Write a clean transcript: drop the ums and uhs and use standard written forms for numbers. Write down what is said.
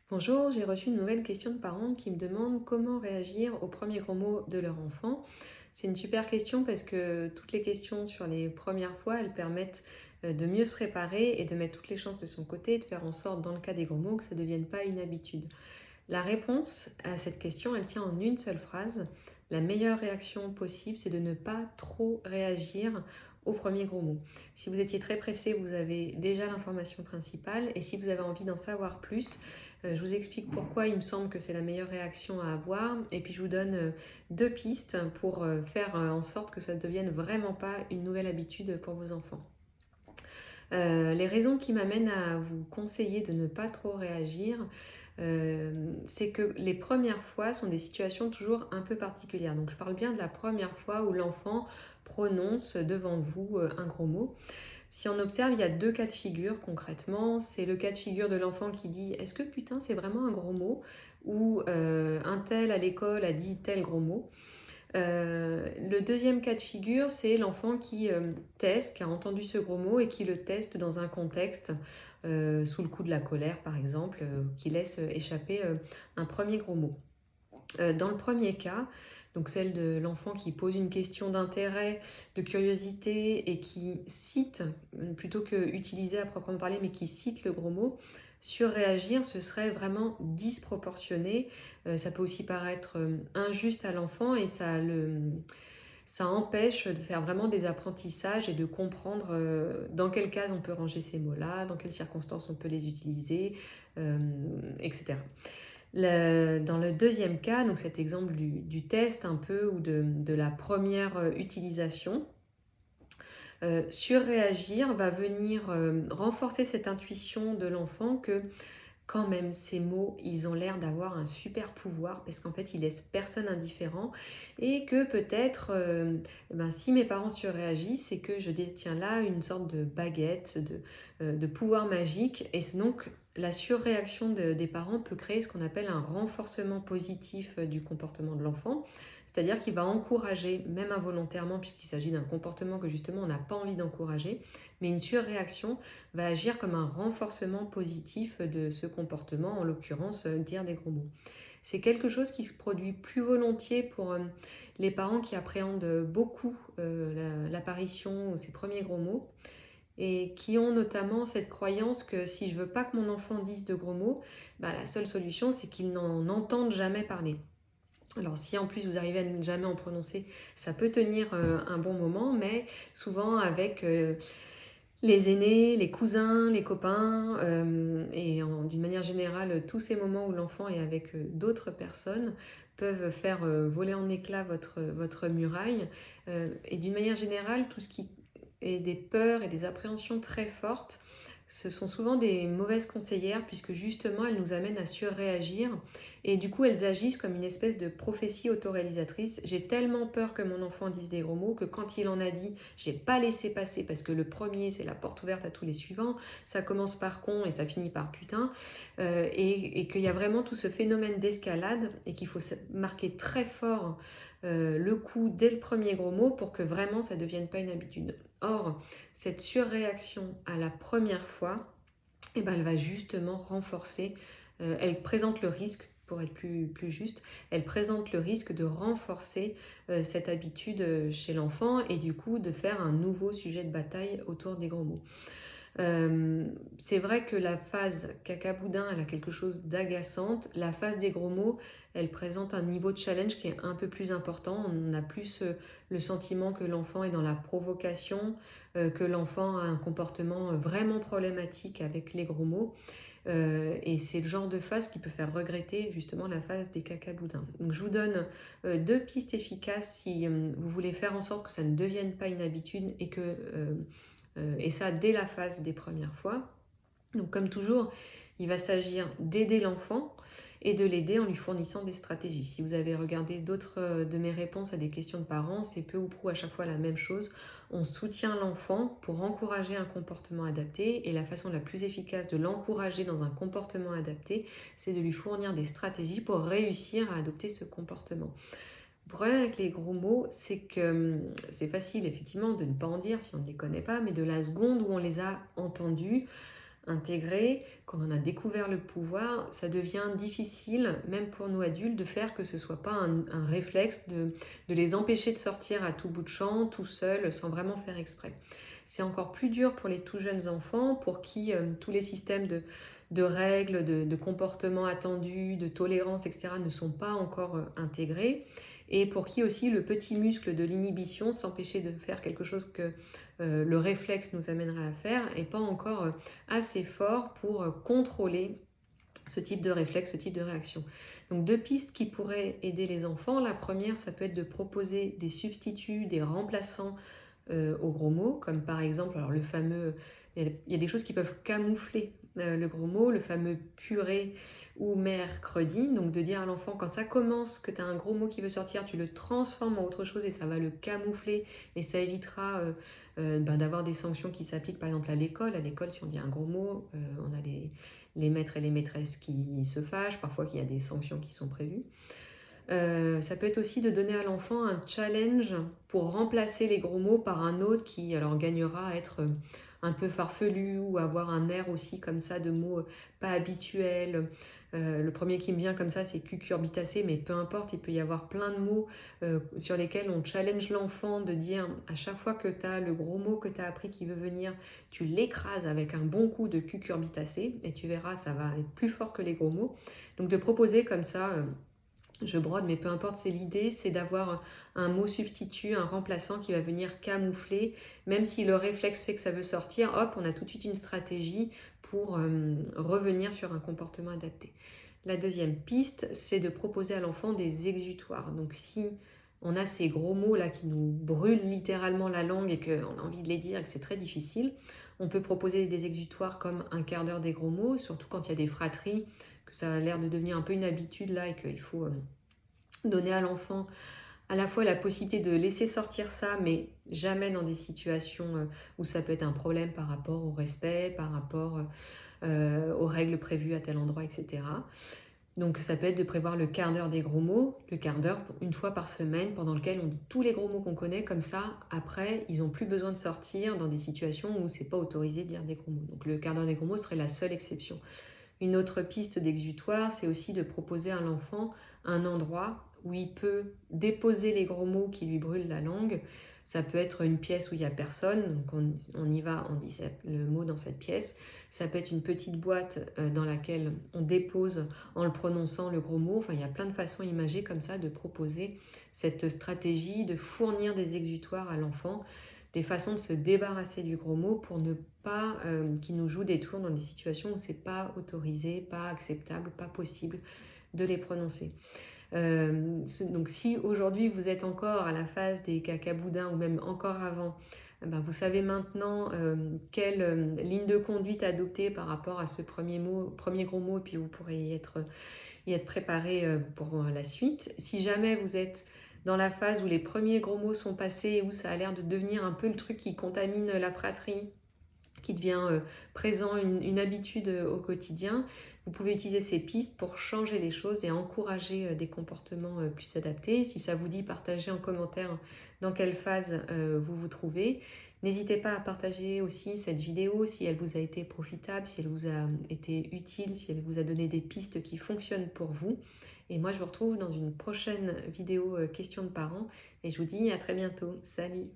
Bonjour, j'ai reçu une nouvelle question de parents qui me demandent comment réagir aux premiers gros mots de leur enfant. C'est une super question parce que toutes les questions sur les premières fois, elles permettent de mieux se préparer et de mettre toutes les chances de son côté et de faire en sorte, dans le cas des gros mots, que ça ne devienne pas une habitude. La réponse à cette question, elle tient en une seule phrase. La meilleure réaction possible, c'est de ne pas trop réagir au premier gros mot. Si vous étiez très pressé, vous avez déjà l'information principale. Et si vous avez envie d'en savoir plus, je vous explique pourquoi il me semble que c'est la meilleure réaction à avoir. Et puis je vous donne deux pistes pour faire en sorte que ça ne devienne vraiment pas une nouvelle habitude pour vos enfants. Les raisons qui m'amènent à vous conseiller de ne pas trop réagir, c'est que les premières fois sont des situations toujours un peu particulières. Donc je parle bien de la première fois où l'enfant prononce devant vous un gros mot. Si on observe, il y a deux cas de figure concrètement. C'est le cas de figure de l'enfant qui dit «Est-ce que putain c'est vraiment un gros mot?» ou «Un tel à l'école a dit tel gros mot». Le deuxième cas de figure, c'est l'enfant qui teste, qui a entendu ce gros mot et qui le teste dans un contexte, sous le coup de la colère par exemple, qui laisse échapper un premier gros mot. Dans le premier cas, donc celle de l'enfant qui pose une question d'intérêt, de curiosité et qui cite, plutôt que utiliser à proprement parler, mais qui cite le gros mot, surréagir, ce serait vraiment disproportionné. Ça peut aussi paraître injuste à l'enfant et ça empêche de faire vraiment des apprentissages et de comprendre dans quelle case on peut ranger ces mots-là, dans quelles circonstances on peut les utiliser, etc. Dans le deuxième cas, donc cet exemple du test un peu ou de la première utilisation, surréagir va venir renforcer cette intuition de l'enfant que quand même, ces mots, ils ont l'air d'avoir un super pouvoir parce qu'en fait, ils laissent personne indifférent et que peut-être, si mes parents surréagissent, c'est que je détiens là une sorte de baguette, de pouvoir magique et c'est donc la surréaction des parents peut créer ce qu'on appelle un renforcement positif du comportement de l'enfant. C'est-à-dire qu'il va encourager, même involontairement, puisqu'il s'agit d'un comportement que justement on n'a pas envie d'encourager, mais une surréaction va agir comme un renforcement positif de ce comportement, en l'occurrence dire des gros mots. C'est quelque chose qui se produit plus volontiers pour les parents qui appréhendent beaucoup l'apparition de ces premiers gros mots et qui ont notamment cette croyance que si je veux pas que mon enfant dise de gros mots, la seule solution c'est qu'il n'en entende jamais parler. Alors si en plus vous arrivez à ne jamais en prononcer, ça peut tenir un bon moment, mais souvent avec les aînés, les cousins, les copains, d'une manière générale, tous ces moments où l'enfant est avec d'autres personnes peuvent faire voler en éclats votre muraille. Et d'une manière générale, tout ce qui est des peurs et des appréhensions très fortes, ce sont souvent des mauvaises conseillères puisque justement elles nous amènent à surréagir et du coup elles agissent comme une espèce de prophétie autoréalisatrice. J'ai tellement peur que mon enfant dise des gros mots que quand il en a dit, j'ai pas laissé passer parce que le premier c'est la porte ouverte à tous les suivants, ça commence par con et ça finit par putain, et qu'il y a vraiment tout ce phénomène d'escalade et qu'il faut marquer très fort le coup dès le premier gros mot pour que vraiment ça ne devienne pas une habitude. Or, cette surréaction à la première fois, elle va justement renforcer, elle présente le risque, pour être plus juste, elle présente le risque de renforcer cette habitude chez l'enfant et du coup de faire un nouveau sujet de bataille autour des gros mots. C'est vrai que la phase caca-boudin, elle a quelque chose d'agaçante. La phase des gros mots, elle présente un niveau de challenge qui est un peu plus important. On a plus le sentiment que l'enfant est dans la provocation, que l'enfant a un comportement vraiment problématique avec les gros mots. Et c'est le genre de phase qui peut faire regretter justement la phase des caca-boudins. Donc je vous donne deux pistes efficaces si vous voulez faire en sorte que ça ne devienne pas une habitude et ça dès la phase des premières fois. Donc comme toujours, il va s'agir d'aider l'enfant et de l'aider en lui fournissant des stratégies. Si vous avez regardé d'autres de mes réponses à des questions de parents, c'est peu ou prou à chaque fois la même chose. On soutient l'enfant pour encourager un comportement adapté et la façon la plus efficace de l'encourager dans un comportement adapté, c'est de lui fournir des stratégies pour réussir à adopter ce comportement. Le problème avec les gros mots, c'est que c'est facile effectivement de ne pas en dire si on ne les connaît pas, mais de la seconde où on les a entendus, intégré, quand on a découvert le pouvoir, ça devient difficile, même pour nous adultes, de faire que ce ne soit pas un réflexe de les empêcher de sortir à tout bout de champ, tout seul, sans vraiment faire exprès. C'est encore plus dur pour les tout jeunes enfants, pour qui tous les systèmes de règles, de comportements attendus, de tolérance, etc., ne sont pas encore intégrés, et pour qui aussi le petit muscle de l'inhibition, s'empêcher de faire quelque chose que le réflexe nous amènerait à faire, n'est pas encore assez fort pour contrôler ce type de réflexe, ce type de réaction. Donc 2 pistes qui pourraient aider les enfants. La première, ça peut être de proposer des substituts, des remplaçants aux gros mots, comme par exemple, alors le fameux, il y a des choses qui peuvent camoufler le gros mot, le fameux purée ou mercredi, donc de dire à l'enfant quand ça commence, que tu as un gros mot qui veut sortir, tu le transformes en autre chose et ça va le camoufler et ça évitera d'avoir des sanctions qui s'appliquent par exemple à l'école. À l'école, si on dit un gros mot, on a les maîtres et les maîtresses qui se fâchent, parfois qu'il y a des sanctions qui sont prévues. Ça peut être aussi de donner à l'enfant un challenge pour remplacer les gros mots par un autre qui alors gagnera à être un peu farfelu ou avoir un air aussi comme ça de mots pas habituels. Le premier qui me vient comme ça, c'est cucurbitacé, mais peu importe, il peut y avoir plein de mots sur lesquels on challenge l'enfant de dire à chaque fois que tu as le gros mot que tu as appris qui veut venir, tu l'écrases avec un bon coup de cucurbitacé et tu verras, ça va être plus fort que les gros mots. Donc de proposer comme ça je brode, mais peu importe, c'est l'idée, c'est d'avoir un mot substitut, un remplaçant qui va venir camoufler, même si le réflexe fait que ça veut sortir, hop, on a tout de suite une stratégie pour revenir sur un comportement adapté. La deuxième piste, c'est de proposer à l'enfant des exutoires. Donc si on a ces gros mots là qui nous brûlent littéralement la langue et qu'on a envie de les dire et que c'est très difficile, on peut proposer des exutoires comme un quart d'heure des gros mots, surtout quand il y a des fratries, que ça a l'air de devenir un peu une habitude là et qu'il faut donner à l'enfant à la fois la possibilité de laisser sortir ça, mais jamais dans des situations où ça peut être un problème par rapport au respect, par rapport aux règles prévues à tel endroit, etc. Donc ça peut être de prévoir le quart d'heure des gros mots, le quart d'heure une fois par semaine pendant lequel on dit tous les gros mots qu'on connaît, comme ça après ils n'ont plus besoin de sortir dans des situations où c'est pas autorisé de dire des gros mots. Donc le quart d'heure des gros mots serait la seule exception. Une autre piste d'exutoire, c'est aussi de proposer à l'enfant un endroit où il peut déposer les gros mots qui lui brûlent la langue. Ça peut être une pièce où il n'y a personne, donc on y va, on dit le mot dans cette pièce. Ça peut être une petite boîte dans laquelle on dépose en le prononçant le gros mot. Enfin, il y a plein de façons imagées comme ça de proposer cette stratégie, de fournir des exutoires à l'enfant, des façons de se débarrasser du gros mot pour ne pas qu'il nous joue des tours dans des situations où c'est pas autorisé, pas acceptable, pas possible de les prononcer. Donc si aujourd'hui vous êtes encore à la phase des cacaboudins ou même encore avant, ben vous savez maintenant quelle ligne de conduite adopter par rapport à ce premier mot, premier gros mot, et puis vous pourrez y être préparé pour la suite. Si jamais vous êtes dans la phase où les premiers gros mots sont passés, où ça a l'air de devenir un peu le truc qui contamine la fratrie, qui devient présent, une habitude au quotidien, vous pouvez utiliser ces pistes pour changer les choses et encourager des comportements plus adaptés. Si ça vous dit, partagez en commentaire dans quelle phase vous vous trouvez. N'hésitez pas à partager aussi cette vidéo si elle vous a été profitable, si elle vous a été utile, si elle vous a donné des pistes qui fonctionnent pour vous. Et moi, je vous retrouve dans une prochaine vidéo questions de parents et je vous dis à très bientôt. Salut!